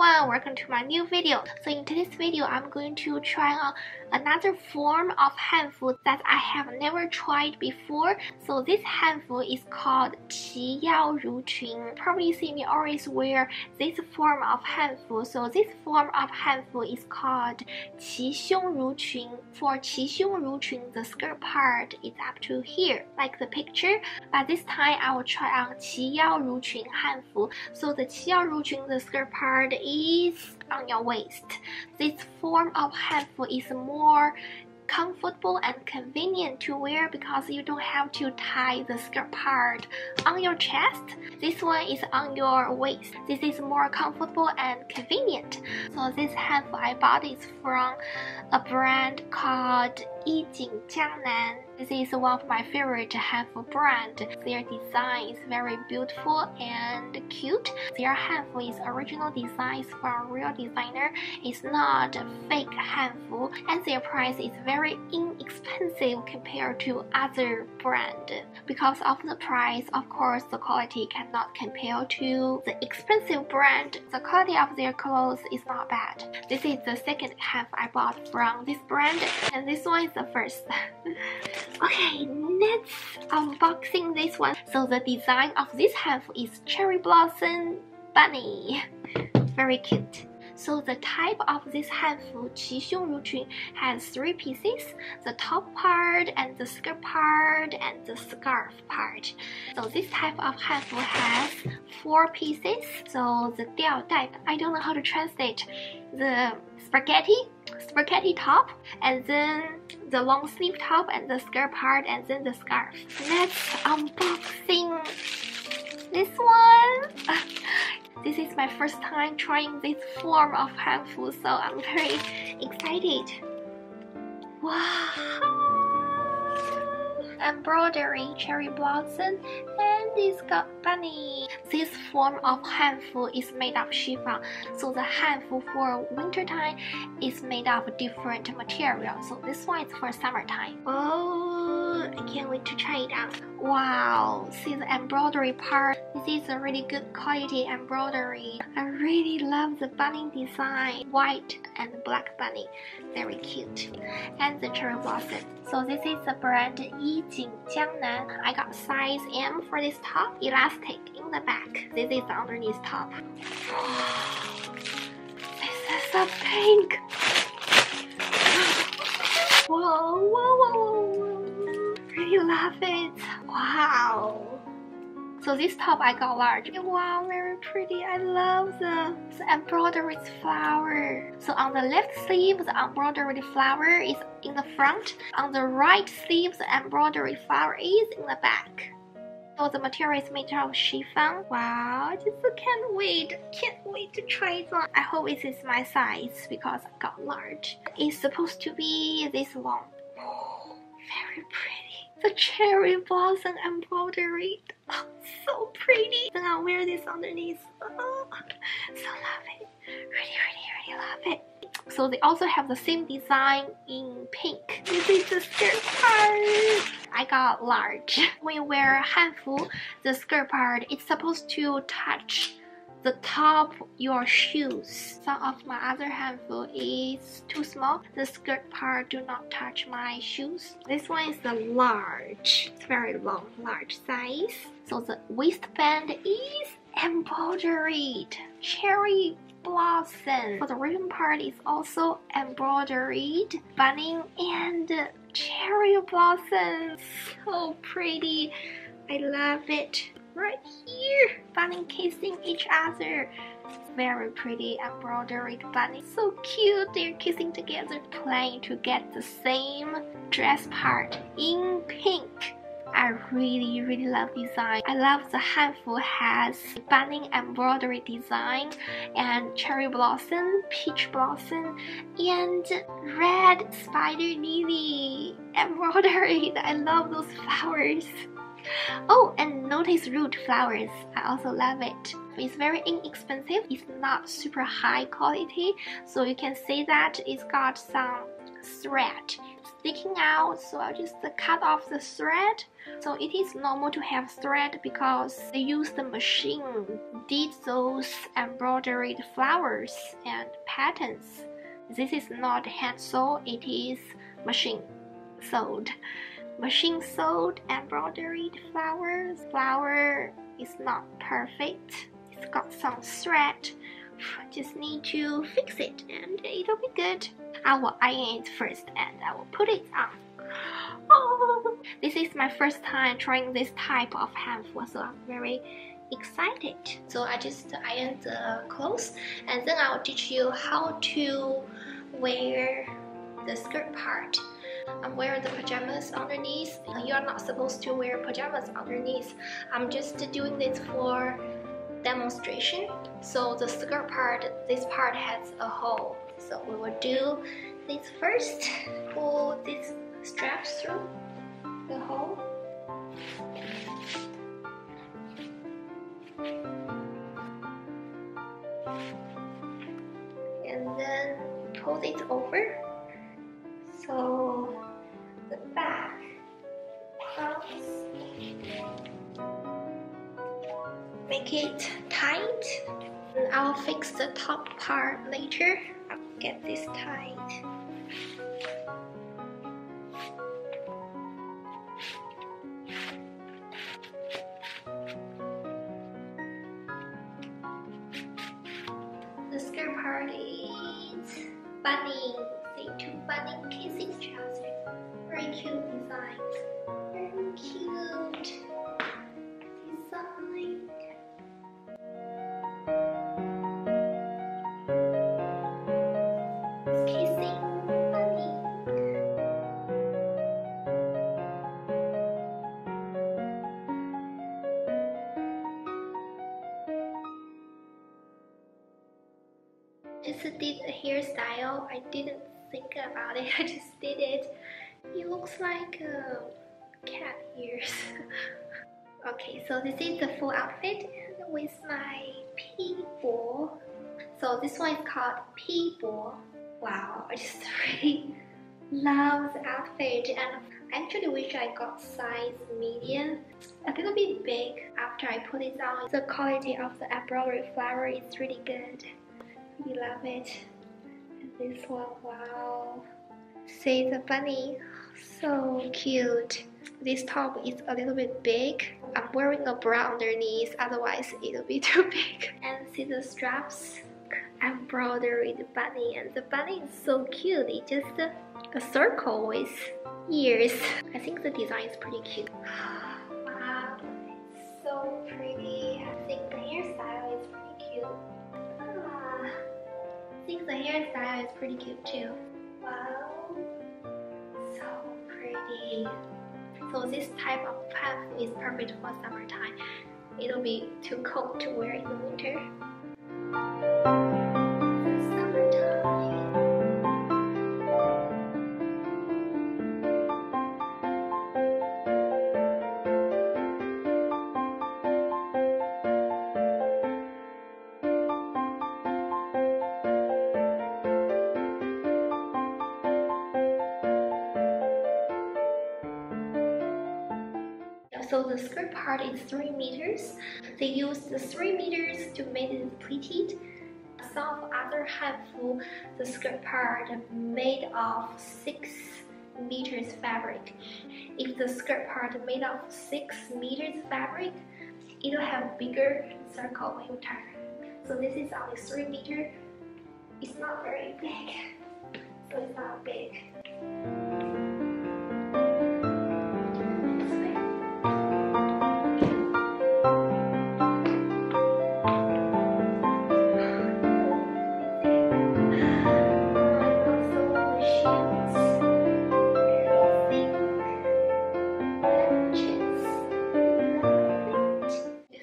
everyone, welcome to my new video. So in today's video, I'm going to try on another form of Hanfu that I have never tried before. So this Hanfu is called 齐腰襦裙. Probably you see me always wear this form of Hanfu. So this form of Hanfu is called 齐胸襦裙. For 齐胸襦裙, the skirt part is up to here, like the picture. But this time I will try on 齐腰襦裙 Hanfu. So the 齐腰襦裙, the skirt part is on your waist. This form of Hanfu is more comfortable and convenient to wear because you don't have to tie the skirt part on your chest. This one is on your waist. This is more comfortable and convenient. So this Hanfu I bought is from a brand called 衣锦江南. This is one of my favorite Hanfu brand. Their design is very beautiful and cute. Their Hanfu is original designs from a real designer. It's not fake Hanfu, and their price is very inexpensive compared to other brand. Because of the price, of course, the quality cannot compare to the expensive brand. The quality of their clothes is not bad. This is the second Hanfu I bought from this brand, and this one is the first. Okay, let's unboxing this one. So the design of this Hanfu is cherry blossom bunny. Very cute. So the type of this Hanfu 齐胸襦裙 has 3 pieces: the top part and the skirt part and the scarf part. So this type of Hanfu has 4 pieces. So the 吊带, I don't know how to translate. The spaghetti top, and then the long sleeve top and the skirt part, and then the scarf. Let's unboxing this one. This is my first time trying this form of Hanfu, so I'm very excited. Wow! Embroidery, cherry blossom, and it's got bunny. This form of Hanfu is made of chiffon, so the Hanfu for winter time is made of different materials. So this one is for summertime. Oh, I can't wait to try it out. Wow, see the embroidery part. This is a really good quality embroidery. I really love the bunny design, white and black bunny, very cute. And the cherry blossom. So this is the brand 衣锦江南. I got size M for this top, elastic in the back. This is the underneath top. Wow, this is a pink. Whoa, whoa, whoa, whoa. Really love it. Wow. So this top I got large. Wow, very pretty. I love the embroidered flower. So on the left sleeve, the embroidered flower is in the front. On the right sleeve, the embroidered flower is in the back. So the material is made of chiffon. Wow, just can't wait to try it on. I hope it is my size because I got large. It's supposed to be this long. Oh, very pretty. The cherry blossom embroidery. Oh, so pretty. Then I'll wear this underneath. Oh, so love it. Really love it. So they also have the same design in pink. This is the skirt part. I got large. When you wear Hanfu, the skirt part, it's supposed to touch the top your shoes. Some of my other Hanfu is too small. The skirt part do not touch my shoes. This one is the large. It's very long, large size. So the waistband is embroidered cherry blossom. For the ribbon part is also embroidered bunny and cherry blossom. So pretty. I love it. Right here, bunny kissing each other. Very pretty embroidered bunny. So cute. They're kissing together, playing to get the same dress part in pink. I really love design. I love the Hanfu has bunny embroidery design and cherry blossom, peach blossom, and red spider lily embroidery. I love those flowers. Oh, and notice root flowers. I also love it. It's very inexpensive. It's not super high quality, so you can see that it's got some thread sticking out. So I'll just cut off the thread So it is normal to have thread because they use the machine did those embroidered flowers and patterns. This is not hand sew, it is machine sewed. Machine sewed embroidered flowers. Flower is not perfect. It's got some thread. Just need to fix it and it'll be good. I will iron it first and I will put it on. Oh, this is my first time trying this type of Hanfu, so I'm very excited. So I just iron the clothes and then I'll teach you how to wear the skirt part. I'm wearing the pajamas underneath. You are not supposed to wear pajamas underneath. I'm just doing this for demonstration. So the skirt part, this part has a hole. So we will do this first. Pull this straps through the hole. And then pull it over. So the back comes. Make it tight. And I'll fix the top part later. I'll get this tight. The skirt part is bunny. See, two bunny kissing trousers. Very cute designs. Very cute design. Kissing bunny. Just did a hairstyle. I didn't think about it. I just did it. It looks like cat ears. Okay, so this is the full outfit with my people. So this one is called people. Wow, I just really love the outfit, and I actually wish I got size medium. A little bit big after I put it on. The quality of the embroidery flower is really good. Really love it. And this one, wow. See the bunny, so cute. This top is a little bit big. I'm wearing a bra underneath, otherwise it'll be too big. And see the straps, embroidered bunny, and the bunny is so cute. It's just a circle with ears. I think the design is pretty cute. Wow, it's so pretty. I think the hairstyle is pretty cute. I think the hairstyle is pretty cute too. Wow, so pretty. So this type of Hanfu is perfect for summertime. It'll be too cold to wear in the winter. So the skirt part is 3 meters. They use the 3 meters to make it pleated. Some other Hanfu, the skirt part made of 6 meters fabric. If the skirt part made of 6 meters fabric, it'll have bigger circle when you turn. So this is only 3 meters. It's not very big, so it's not big.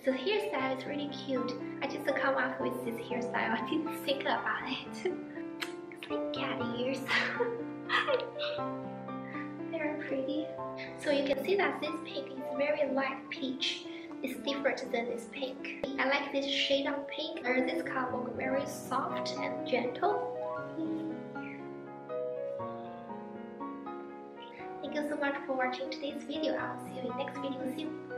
The hairstyle is really cute. I just come up with this hairstyle. I didn't think about it. It's like cat ears. Very pretty. So you can see that this pink is very light peach. It's different than this pink. I like this shade of pink. This color looks very soft and gentle. You Thank you so much for watching today's video. I will see you in next video soon.